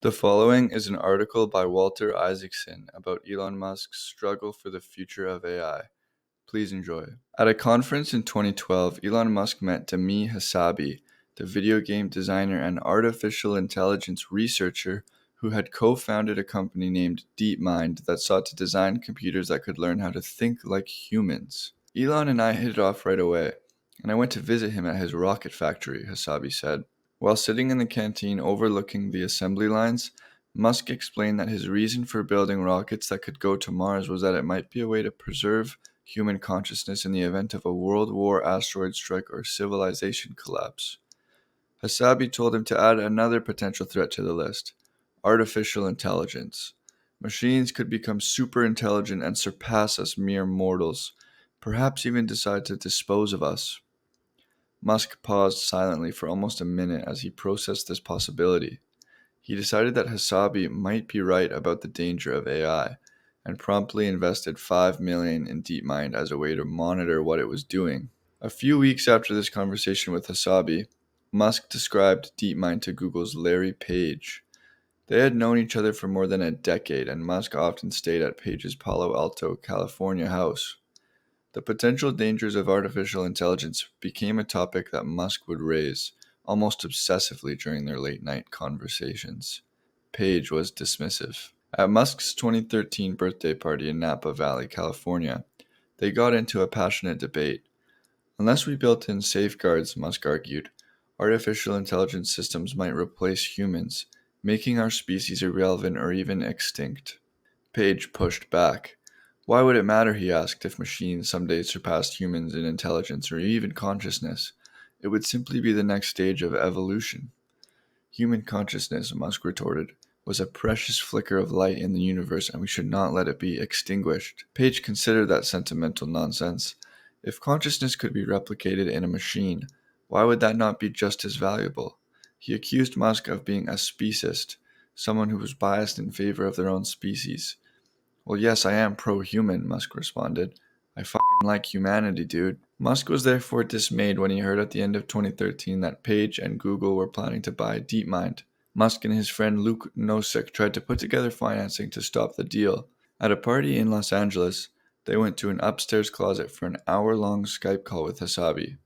The following is an article by Walter Isaacson about Elon Musk's struggle for the future of AI. Please enjoy. At a conference in 2012, Elon Musk met Demi Hasabi, the video game designer and artificial intelligence researcher who had co-founded a company named DeepMind that sought to design computers that could learn how to think like humans. Elon and I hit it off right away, and I went to visit him at his rocket factory, Hasabi said. While sitting in the canteen overlooking the assembly lines, Musk explained that his reason for building rockets that could go to Mars was that it might be a way to preserve human consciousness in the event of a world war, asteroid strike, or civilization collapse. Hasabi told him to add another potential threat to the list: artificial intelligence. Machines could become super intelligent and surpass us mere mortals, perhaps even decide to dispose of us. Musk paused silently for almost a minute as he processed this possibility. He decided that Hasabi might be right about the danger of AI, and promptly invested $5 million in DeepMind as a way to monitor what it was doing. A few weeks after this conversation with Hasabi, Musk described DeepMind to Google's Larry Page. They had known each other for more than a decade, and Musk often stayed at Page's Palo Alto, California house. The potential dangers of artificial intelligence became a topic that Musk would raise almost obsessively during their late-night conversations. Page was dismissive. At Musk's 2013 birthday party in Napa Valley, California, they got into a passionate debate. Unless we built in safeguards, Musk argued, artificial intelligence systems might replace humans, making our species irrelevant or even extinct. Page pushed back. Why would it matter, he asked, if machines someday surpassed humans in intelligence or even consciousness? It would simply be the next stage of evolution. Human consciousness, Musk retorted, was a precious flicker of light in the universe, and we should not let it be extinguished. Page considered that sentimental nonsense. If consciousness could be replicated in a machine, why would that not be just as valuable? He accused Musk of being a speciesist, someone who was biased in favor of their own species. Well, yes, I am pro-human, Musk responded. I fucking like humanity, dude. Musk was therefore dismayed when he heard at the end of 2013 that Page and Google were planning to buy DeepMind. Musk and his friend Luke Nosek tried to put together financing to stop the deal. At a party in Los Angeles, they went to an upstairs closet for an hour-long Skype call with Hasabi.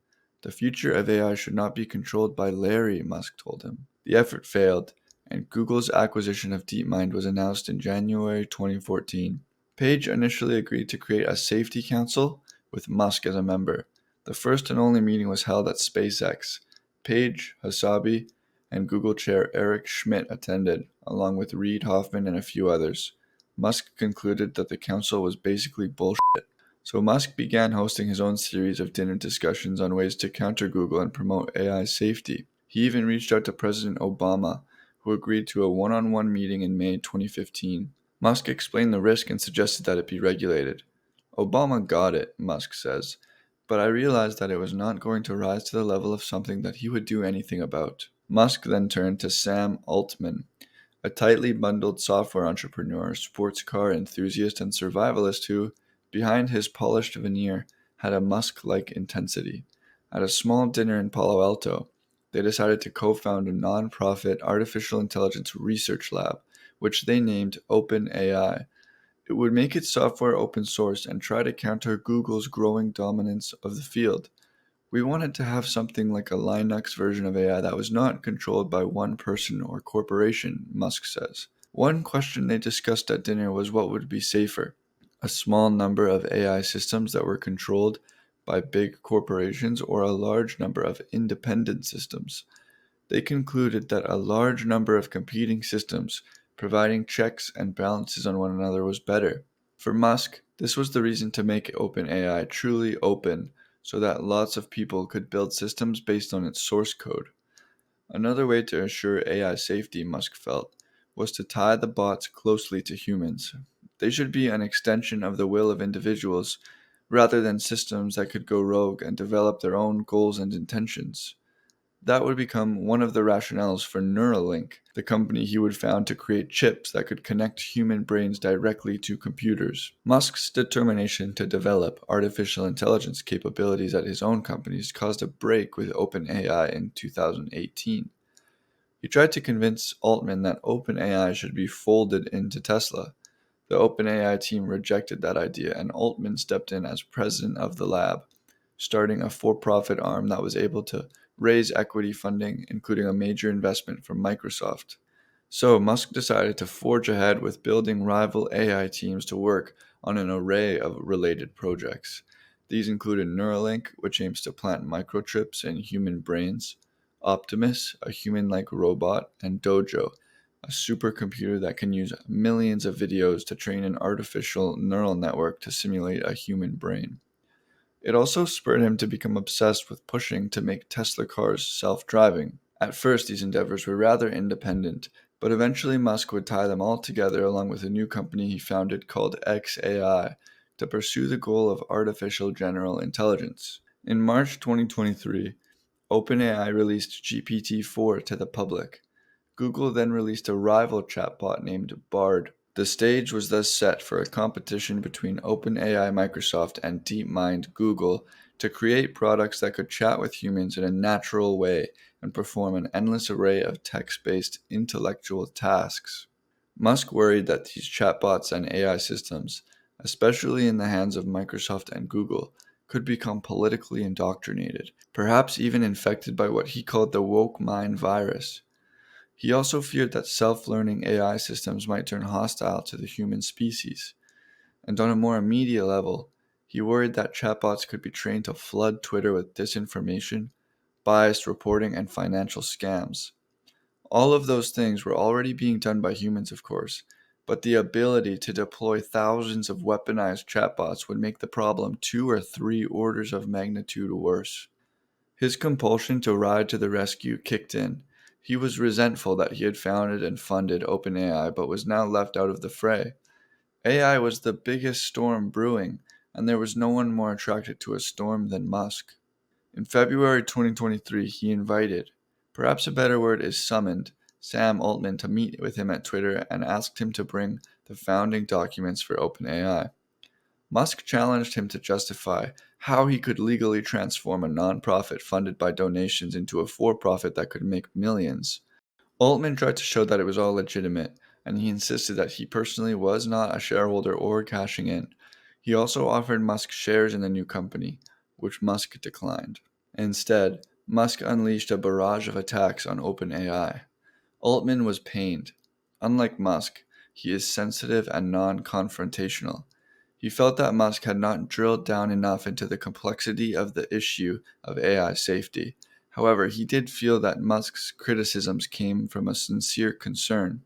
The future of AI should not be controlled by Larry, Musk told him. The effort failed, and Google's acquisition of DeepMind was announced in January 2014. Page initially agreed to create a safety council with Musk as a member. The first and only meeting was held at SpaceX. Page, Hasabi, and Google chair Eric Schmidt attended, along with Reid Hoffman and a few others. Musk concluded that the council was basically bullshit. So Musk began hosting his own series of dinner discussions on ways to counter Google and promote AI safety. He even reached out to President Obama, who agreed to a one-on-one meeting in May 2015. Musk explained the risk and suggested that it be regulated. Obama got it, Musk says, but I realized that it was not going to rise to the level of something that he would do anything about. Musk then turned to Sam Altman, a tightly bundled software entrepreneur, sports car enthusiast, and survivalist who, behind his polished veneer, had a Musk-like intensity. At a small dinner in Palo Alto, they decided to co-found a non-profit artificial intelligence research lab, which they named OpenAI. It would make its software open source and try to counter Google's growing dominance of the field. We wanted to have something like a Linux version of AI that was not controlled by one person or corporation, Musk says. One question they discussed at dinner was what would be safer: a small number of AI systems that were controlled by big corporations, or a large number of independent systems. They concluded that a large number of competing systems providing checks and balances on one another was better. For Musk, this was the reason to make OpenAI truly open, so that lots of people could build systems based on its source code. Another way to assure AI safety, Musk felt, was to tie the bots closely to humans. They should be an extension of the will of individuals, rather than systems that could go rogue and develop their own goals and intentions. That would become one of the rationales for Neuralink, the company he would found to create chips that could connect human brains directly to computers. Musk's determination to develop artificial intelligence capabilities at his own companies caused a break with OpenAI in 2018. He tried to convince Altman that OpenAI should be folded into Tesla. The OpenAI team rejected that idea, and Altman stepped in as president of the lab, starting a for-profit arm that was able to raise equity funding, including a major investment from Microsoft. So Musk decided to forge ahead with building rival AI teams to work on an array of related projects. These included Neuralink, which aims to plant microchips in human brains, Optimus, a human-like robot, and Dojo, a supercomputer that can use millions of videos to train an artificial neural network to simulate a human brain. It also spurred him to become obsessed with pushing to make Tesla cars self-driving. At first, these endeavors were rather independent, but eventually Musk would tie them all together along with a new company he founded called X.AI to pursue the goal of artificial general intelligence. In March 2023, OpenAI released GPT-4 to the public. Google then released a rival chatbot named Bard. The stage was thus set for a competition between OpenAI Microsoft and DeepMind Google to create products that could chat with humans in a natural way and perform an endless array of text-based intellectual tasks. Musk worried that these chatbots and AI systems, especially in the hands of Microsoft and Google, could become politically indoctrinated, perhaps even infected by what he called the woke mind virus. He also feared that self-learning AI systems might turn hostile to the human species. And on a more immediate level, he worried that chatbots could be trained to flood Twitter with disinformation, biased reporting, and financial scams. All of those things were already being done by humans, of course, but the ability to deploy thousands of weaponized chatbots would make the problem 2 or 3 orders of magnitude worse. His compulsion to ride to the rescue kicked in. He was resentful that he had founded and funded OpenAI but was now left out of the fray. AI was the biggest storm brewing, and there was no one more attracted to a storm than Musk. In February 2023, he invited, perhaps a better word is summoned, Sam Altman to meet with him at Twitter and asked him to bring the founding documents for OpenAI. Musk challenged him to justify how he could legally transform a nonprofit funded by donations into a for-profit that could make millions. Altman tried to show that it was all legitimate, and he insisted that he personally was not a shareholder or cashing in. He also offered Musk shares in the new company, which Musk declined. Instead, Musk unleashed a barrage of attacks on OpenAI. Altman was pained. Unlike Musk, he is sensitive and non-confrontational. He felt that Musk had not drilled down enough into the complexity of the issue of AI safety. However, he did feel that Musk's criticisms came from a sincere concern.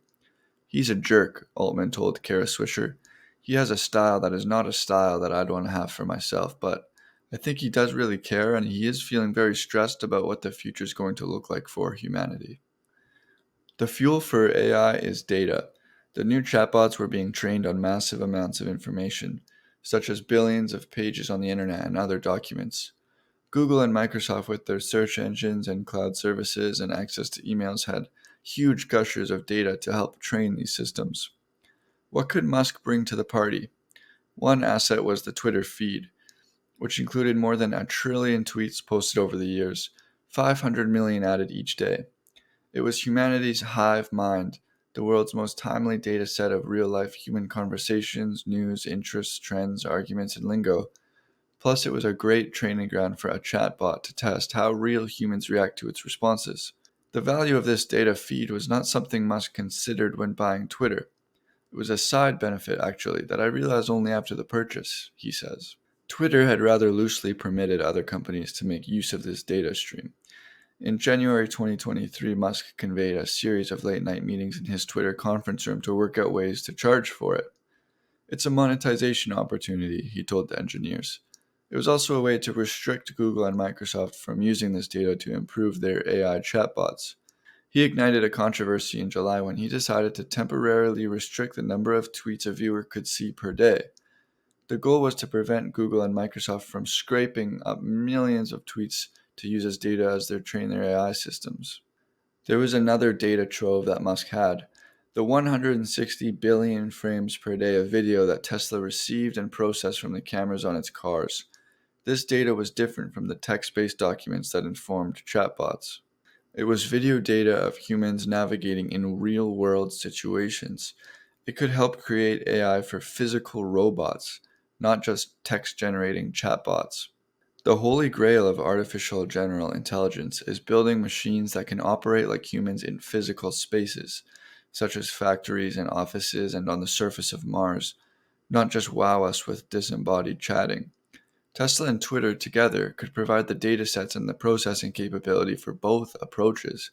He's a jerk, Altman told Kara Swisher. He has a style that is not a style that I'd want to have for myself, but I think he does really care, and he is feeling very stressed about what the future is going to look like for humanity. The fuel for AI is data. The new chatbots were being trained on massive amounts of information, such as billions of pages on the internet and other documents. Google and Microsoft, with their search engines and cloud services and access to emails, had huge gushers of data to help train these systems. What could Musk bring to the party? One asset was the Twitter feed, which included more than 1 trillion tweets posted over the years, 500 million added each day. It was humanity's hive mind, the world's most timely data set of real-life human conversations, news, interests, trends, arguments, and lingo. Plus, it was a great training ground for a chatbot to test how real humans react to its responses. The value of this data feed was not something Musk considered when buying Twitter. It was a side benefit, actually, that I realized only after the purchase, he says. Twitter had rather loosely permitted other companies to make use of this data stream. In January 2023, Musk conveyed a series of late-night meetings in his Twitter conference room to work out ways to charge for it. It's a monetization opportunity, he told the engineers. It was also a way to restrict Google and Microsoft from using this data to improve their AI chatbots. He ignited a controversy in July when he decided to temporarily restrict the number of tweets a viewer could see per day. The goal was to prevent Google and Microsoft from scraping up millions of tweets to use as data as they train their AI systems. There was another data trove that Musk had, the 160 billion frames per day of video that Tesla received and processed from the cameras on its cars. This data was different from the text-based documents that informed chatbots. It was video data of humans navigating in real world situations. It could help create AI for physical robots, not just text generating chatbots. The holy grail of artificial general intelligence is building machines that can operate like humans in physical spaces, such as factories and offices and on the surface of Mars, not just wow us with disembodied chatting. Tesla and Twitter together could provide the datasets and the processing capability for both approaches,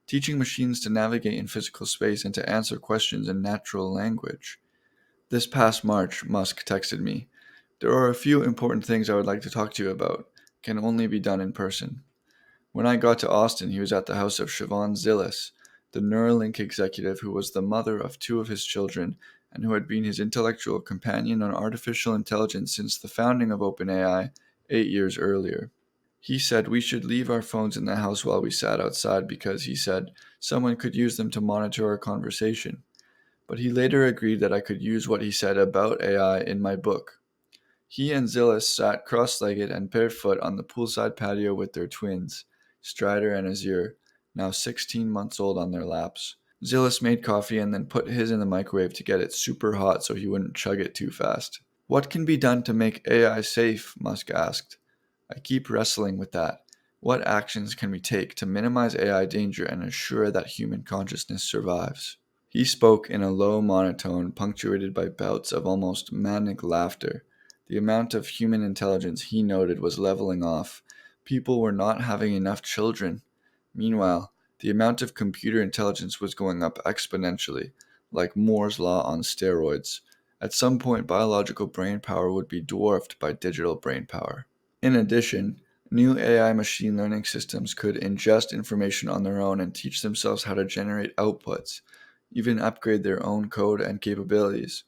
teaching machines to navigate in physical space and to answer questions in natural language. This past March, Musk texted me, "There are a few important things I would like to talk to you about. Can only be done in person." When I got to Austin, he was at the house of Siobhan Zillis, the Neuralink executive who was the mother of two of his children and who had been his intellectual companion on artificial intelligence since the founding of OpenAI 8 years earlier. He said we should leave our phones in the house while we sat outside because, he said, someone could use them to monitor our conversation. But he later agreed that I could use what he said about AI in my book. He and Zillis sat cross-legged and barefoot on the poolside patio with their twins, Strider and Azure, now 16 months old, on their laps. Zillis made coffee and then put his in the microwave to get it super hot so he wouldn't chug it too fast. "What can be done to make AI safe?" Musk asked. "I keep wrestling with that. What actions can we take to minimize AI danger and ensure that human consciousness survives?" He spoke in a low monotone, punctuated by bouts of almost manic laughter. The amount of human intelligence, he noted, was leveling off. People were not having enough children. Meanwhile, the amount of computer intelligence was going up exponentially, like Moore's law on steroids. At some point, biological brain power would be dwarfed by digital brain power. In addition, new AI machine learning systems could ingest information on their own and teach themselves how to generate outputs, even upgrade their own code and capabilities.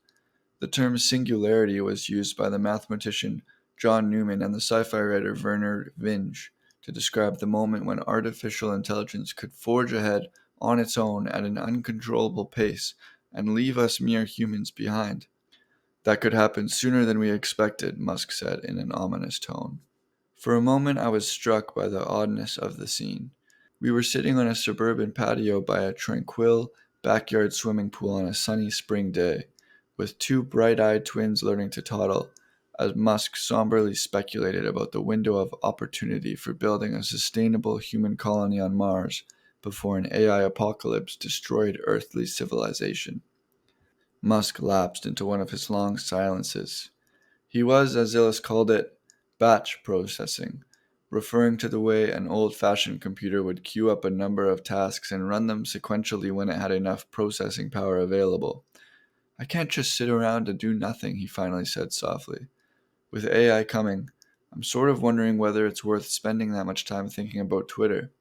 The term singularity was used by the mathematician John Newman and the sci-fi writer Werner Vinge to describe the moment when artificial intelligence could forge ahead on its own at an uncontrollable pace and leave us mere humans behind. "That could happen sooner than we expected," Musk said in an ominous tone. For a moment I was struck by the oddness of the scene. We were sitting on a suburban patio by a tranquil backyard swimming pool on a sunny spring day, with two bright-eyed twins learning to toddle, as Musk somberly speculated about the window of opportunity for building a sustainable human colony on Mars before an AI apocalypse destroyed earthly civilization. Musk lapsed into one of his long silences. He was, as Illis called it, batch processing, referring to the way an old-fashioned computer would queue up a number of tasks and run them sequentially when it had enough processing power available. "I can't just sit around and do nothing," he finally said softly. "With AI coming, I'm sort of wondering whether it's worth spending that much time thinking about Twitter.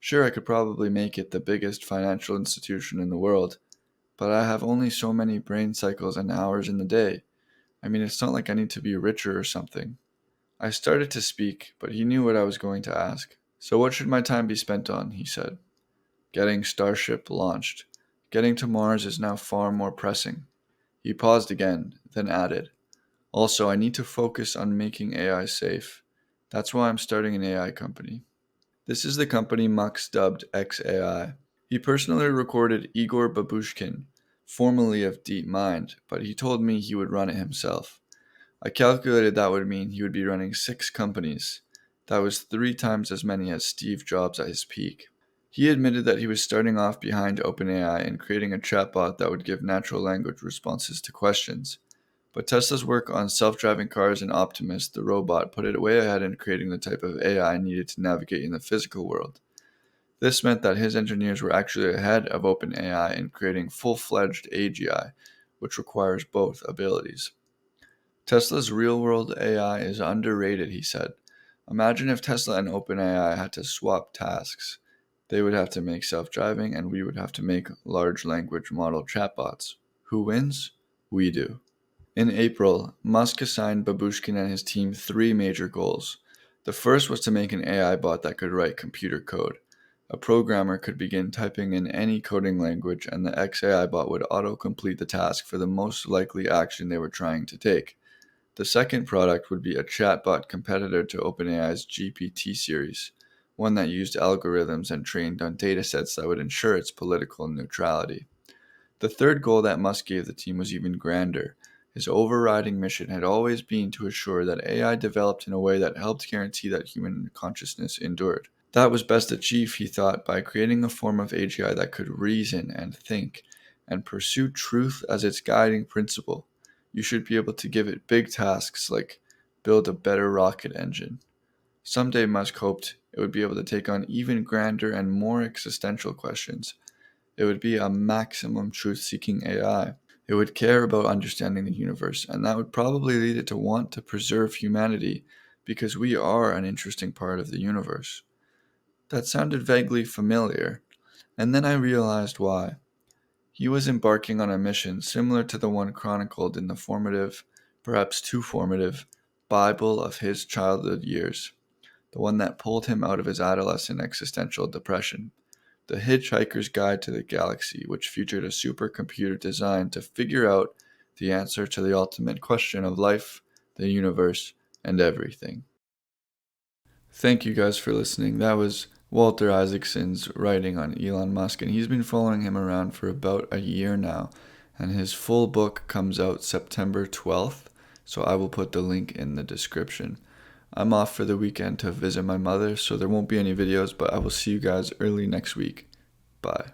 Sure, I could probably make it the biggest financial institution in the world, but I have only so many brain cycles and hours in the day. I mean, it's not like I need to be richer or something." I started to speak, but he knew what I was going to ask. "So what should my time be spent on?" he said. "Getting Starship launched. Getting to Mars is now far more pressing." He paused again, then added, "Also, I need to focus on making AI safe. That's why I'm starting an AI company." This is the company Musk dubbed X.AI. He personally recorded Igor Babushkin, formerly of DeepMind, but he told me he would run it himself. I calculated that would mean he would be running 6 companies. That was 3 times as many as Steve Jobs at his peak. He admitted that he was starting off behind OpenAI and creating a chatbot that would give natural language responses to questions. But Tesla's work on self-driving cars and Optimus, the robot, put it way ahead in creating the type of AI needed to navigate in the physical world. This meant that his engineers were actually ahead of OpenAI in creating full-fledged AGI, which requires both abilities. "Tesla's real-world AI is underrated," he said. "Imagine if Tesla and OpenAI had to swap tasks. They would have to make self-driving, and we would have to make large language model chatbots. Who wins? We do." In April, Musk assigned Babushkin and his team 3 major goals. The first was to make an AI bot that could write computer code. A programmer could begin typing in any coding language, and the XAI bot would auto-complete the task for the most likely action they were trying to take. The second product would be a chatbot competitor to OpenAI's GPT series, one that used algorithms and trained on datasets that would ensure its political neutrality. The third goal that Musk gave the team was even grander. His overriding mission had always been to assure that AI developed in a way that helped guarantee that human consciousness endured. That was best achieved, he thought, by creating a form of AGI that could reason and think, and pursue truth as its guiding principle. You should be able to give it big tasks like build a better rocket engine. Someday, Musk hoped it would be able to take on even grander and more existential questions. It would be a maximum truth-seeking AI. It would care about understanding the universe, and that would probably lead it to want to preserve humanity because we are an interesting part of the universe. That sounded vaguely familiar, and then I realized why. He was embarking on a mission similar to the one chronicled in the formative, perhaps too formative, Bible of his childhood years, the one that pulled him out of his adolescent existential depression. The Hitchhiker's Guide to the Galaxy, which featured a supercomputer designed to figure out the answer to the ultimate question of life, the universe, and everything. Thank you guys for listening. That was Walter Isaacson's writing on Elon Musk, and he's been following him around for about a year now. And his full book comes out September 12th, so I will put the link in the description. I'm off for the weekend to visit my mother, so there won't be any videos, but I will see you guys early next week. Bye.